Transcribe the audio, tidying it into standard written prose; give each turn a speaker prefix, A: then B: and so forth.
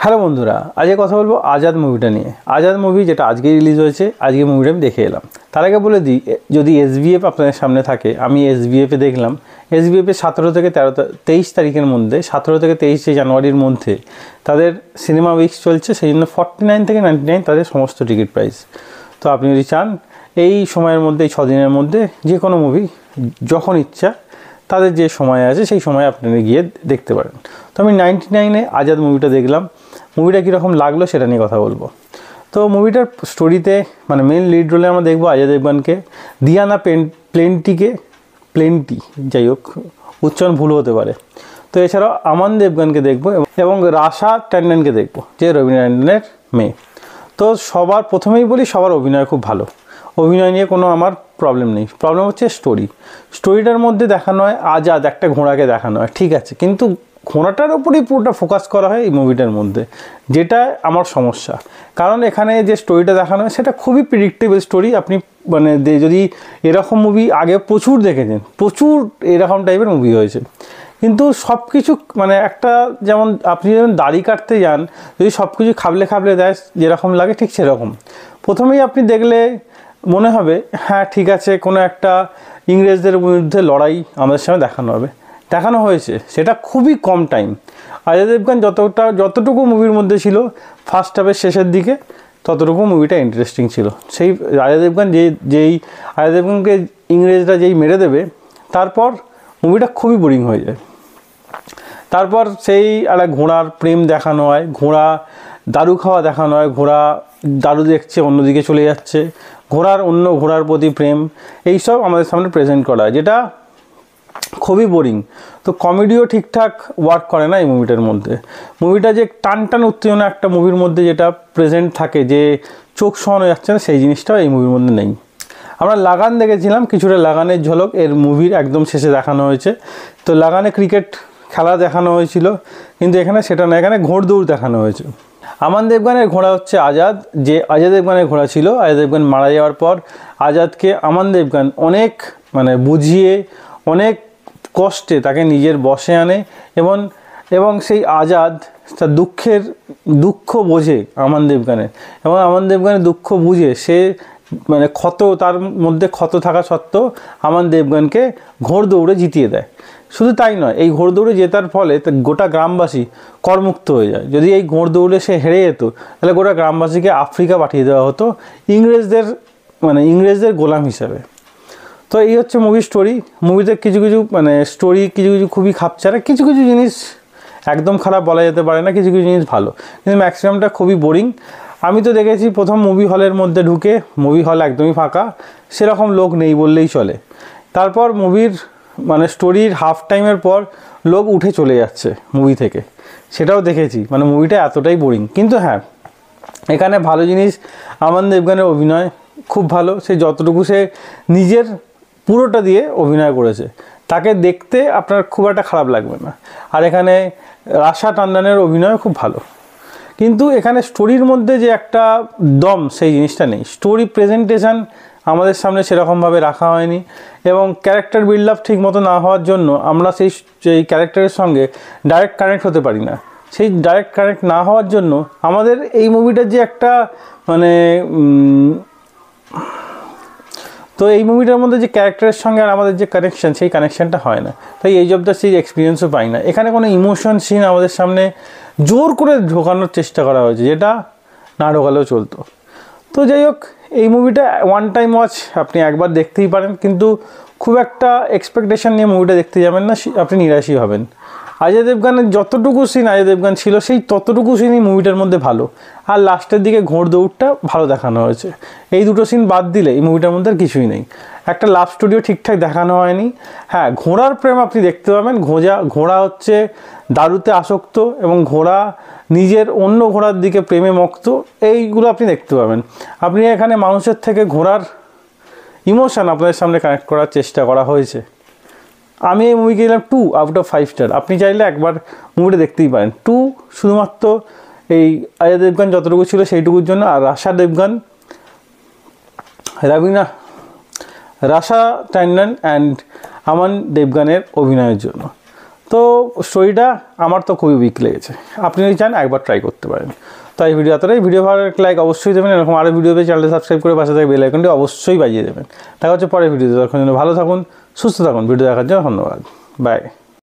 A: Hello বন্ধুরা, আজকে কথা বলবো আজাদ মুভিটা নিয়ে। আজাদ মুভি যেটা আজকে রিলিজ হয়েছে, আজকে মুভিটা আমি দেখে এলাম। তার আগে বলে দিই, যদি এসবিএফ আপনাদের সামনে থাকে, আমি এসবিএফে দেখলাম। এসবিএফে 17 থেকে 23 তারিখের মধ্যে, 17 থেকে 23 জানুয়ারির মধ্যে তাদের সিনেমা উইকস চলছে, সেই জন্য 49 থেকে 99 তাদের সমস্ত টিকিট প্রাইস। তো আপনি যদি চান এই সময়ের মধ্যে, এই 6 দিনের মধ্যে যে কোনো মুভি যখন ইচ্ছা, তাদের যে সময় আছে সেই সময় আপনারা গিয়ে দেখতে পারেন। তো আমি 99-এ আজাদ মুভিটা দেখলাম। মুভিটা কীরকম লাগলো সেটা নিয়ে কথা বলবো। তো মুভিটার স্টোরিতে মানে মেন লিড রোলে আমরা দেখবো অজয় দেবগনকে, দিয়ানা প্লেন্টি, যাই হোক উচ্চারণ ভুল হতে পারে। তো এছাড়াও আমান দেবগনকে দেখবো এবং রাশা ট্যান্ডনকে দেখবো, যে রবীন্দ্র ট্যান্ডনের মেয়ে। তো সবার প্রথমেই বলি, সবার অভিনয় খুব ভালো। অভিনয় নিয়ে কোনো আমার প্রবলেম নেই। প্রবলেম হচ্ছে স্টোরিটার মধ্যে দেখানো হয় আজাদ একটা ঘোড়াকে দেখানো হয়, ঠিক আছে, কিন্তু ঘোড়াটার উপরেই পুরোটা ফোকাস করা হয় এই মুভিটার মধ্যে, যেটা আমার সমস্যা। কারণ এখানে যে স্টোরিটা দেখানো হয় সেটা খুবই প্রেডিক্টেবল স্টোরি। আপনি মানে যদি এরকম মুভি আগে প্রচুর দেখেছেন, প্রচুর এরকম টাইপের মুভি হয়েছে, কিন্তু সব কিছু মানে একটা, যেমন আপনি যখন দাড়ি কাটতে যান, যদি সব কিছু খাবলে দেয় যেরকম লাগে, ঠিক সেরকম প্রথমেই আপনি দেখলে মনে হবে হ্যাঁ ঠিক আছে, কোনো একটা ইংরেজদের বিরুদ্ধে লড়াই আমাদের সামনে দেখানো হয়েছে। সেটা খুবই কম টাইম। অজয় দেবগন যতটুকু মুভির মধ্যে ছিল ফার্স্ট হাফের শেষের দিকে, ততটুকু মুভিটা ইন্টারেস্টিং ছিল। সেই অজয় দেবগন অজয় দেবগনকে ইংরেজরা যেই মেরে দেবে, তারপর মুভিটা খুবই বোরিং হয়ে যায়। তারপর সেই একটা ঘোড়ার প্রেম দেখানো হয়, ঘোড়া দারু খাওয়া দেখানো হয়, ঘোড়া দারু দেখছে অন্যদিকে চলে যাচ্ছে, অন্য ঘোড়ার প্রতি প্রেম, এইসব আমাদের সামনে প্রেজেন্ট করা হয়, যেটা খুবই বোরিং। তো কমেডিও ঠিকঠাক ওয়ার্ক করে না এই মুভিটার মধ্যে। মুভিটা যে টান উত্তেজনা একটা মুভির মধ্যে যেটা প্রেজেন্ট থাকে, যে চোখ সরানো যাচ্ছে না, সেই জিনিসটাও এই মুভির মধ্যে নেই। আমরা লাগান দেখেছিলাম, কিছুটা লাগানের ঝলক এর মুভির একদম শেষে দেখানো হয়েছে। তো লাগানে ক্রিকেট খেলা দেখানো হয়েছিল, কিন্তু এখানে সেটা না, এখানে ঘোড়দৌড় দেখানো হয়েছে। আমান দেবগনের ঘোড়া হচ্ছে আজাদ, যে অজয় দেবগনের ঘোড়া ছিল। অজয় দেবগন মারা যাওয়ার পর আজাদকে আমান দেবগন অনেক মানে বুঝিয়ে, অনেক কষ্টে তাকে নিজের বশে আনে, এবং সেই আজাদ তার দুঃখ বোঝে আমান দেবগনের, এবং আমান দেবগনের দুঃখ বুঝে সে মানে তার মধ্যে ক্ষত থাকা সত্ত্বেও আমান দেবগনকে ঘোড়দৌড়ে জিতিয়ে দেয়। শুধু তাই নয়, এই ঘোড়দৌড়ে জেতার ফলে গোটা গ্রামবাসী করমুক্ত হয়ে যায়। যদি এই ঘোড়দৌড়ে সে হেরে যেত, তাহলে গোটা গ্রামবাসীকে আফ্রিকা পাঠিয়ে দেওয়া হতো ইংরেজদের গোলাম হিসাবে। তো এই হচ্ছে মুভির স্টোরি। মুভিতে কিছু মানে কিছু খুবই খাপছাড়া, কিছু জিনিস একদম খারাপ বলা যেতে পারে না, কিছু জিনিস ভালো, কিন্তু ম্যাক্সিমামটা খুবই বোরিং। আমি তো দেখেছি প্রথম মুভি হলের মধ্যে ঢুকে, মুভি হল একদমই ফাঁকা, সেরকম লোক নেই বললেই চলে। তারপর মুভির মানে স্টোরির হাফ টাইমের পর লোক উঠে চলে যাচ্ছে মুভি থেকে, সেটাও দেখেছি। মানে মুভিটা এতটাই বোরিং। কিন্তু হ্যাঁ, এখানে ভালো জিনিস, আমান দেবগনের অভিনয় খুব ভালো। সে যতটুকু সে নিজের পুরোটা দিয়ে অভিনয় করেছে, তাকে দেখতে আপনার খুব একটা খারাপ লাগবে না। আর এখানে রাশা ট্যান্ডনের অভিনয় খুব ভালো, কিন্তু এখানে স্টোরির মধ্যে যে একটা দম, সেই জিনিসটা নেই। স্টোরি প্রেজেন্টেশন আমাদের সামনে সেরকমভাবে রাখা হয়নি, এবং ক্যারেক্টার বিল্ড আপ ঠিক মতো না হওয়ার জন্য আমরা সেই ক্যারেক্টারের সঙ্গে ডাইরেক্ট কানেক্ট হতে পারি না। সেই ডাইরেক্ট কানেক্ট না হওয়ার জন্য আমাদের এই মুভিটার যে একটা মানে তো এই মুভিটার মধ্যে যে ক্যারেক্টারের সঙ্গে আর আমাদের যে কানেকশান, সেই কানেকশানটা হয় না। তাই এই জবটা সেই এক্সপিরিয়েন্সও পাই না। এখানে কোনো ইমোশন সিন আমাদের সামনে জোর করে ঢোকানোর চেষ্টা করা হয়েছে, যেটা না ঢোকালেও চলতো। তো যাই হোক, এই মুভিটা ওয়ান টাইম ওয়াচ, আপনি একবার দেখতেই পারেন, কিন্তু খুব একটা এক্সপেকটেশন নিয়ে মুভিটা দেখতে যাবেন না, আপনি নিরাশই হবেন। অজয় দেবগনের যতটুকু সিন অজয় দেবগন ছিল, সেই ততটুকু সিনই মুভিটার মধ্যে ভালো। আর লাস্টের দিকে ঘোড়দৌড়টা ভালো দেখানো হয়েছে। এই দুটো সিন বাদ দিলে এই মুভিটার মধ্যে আর কিছুই নেই। একটা লাভ স্টোরিও ঠিকঠাক দেখানো হয়নি। হ্যাঁ, ঘোড়ার প্রেম আপনি দেখতে পাবেন। ঘোড়া হচ্ছে দারুতে আসক্ত, এবং ঘোড়া নিজের অন্য ঘোড়ার দিকে প্রেমে মক্ত, এইগুলো আপনি দেখতে পাবেন। আপনি এখানে মানুষের থেকে ঘোড়ার ইমোশন আপনাদের সামনে কানেক্ট করার চেষ্টা করা হয়েছে। আমি এই মুভিকে দিলাম 2 আউট অফ 5 স্টার। আপনি চাইলে একবার মুভিটা দেখতেই পারেন। 2 শুধুমাত্র এই অজয় দেবগন যতটুকু ছিল সেইটুকুর জন্য, আর রাশা ট্যান্ডন অ্যান্ড আমান দেবগনের অভিনয়ের জন্য। তো স্টোরিটা আমার তো খুবই উইক লেগেছে, আপনি যদি চান একবার ট্রাই করতে পারেন। তো এই ভিডিও এতটাই, ভিডিও ভালো লাইক অবশ্যই দেবেন, এরকম আরও ভিডিও পেয়ে চ্যানেলটা সাবস্ক্রাইব করে পাশে থাকা বেল আইকনটি অবশ্যই বাজিয়ে দেবেন। দেখা হচ্ছে পরের ভিডিওতে, তখন ভালো থাকুন, সুস্থ থাকুন। ভিডিও দেখার জন্য ধন্যবাদ, বাই।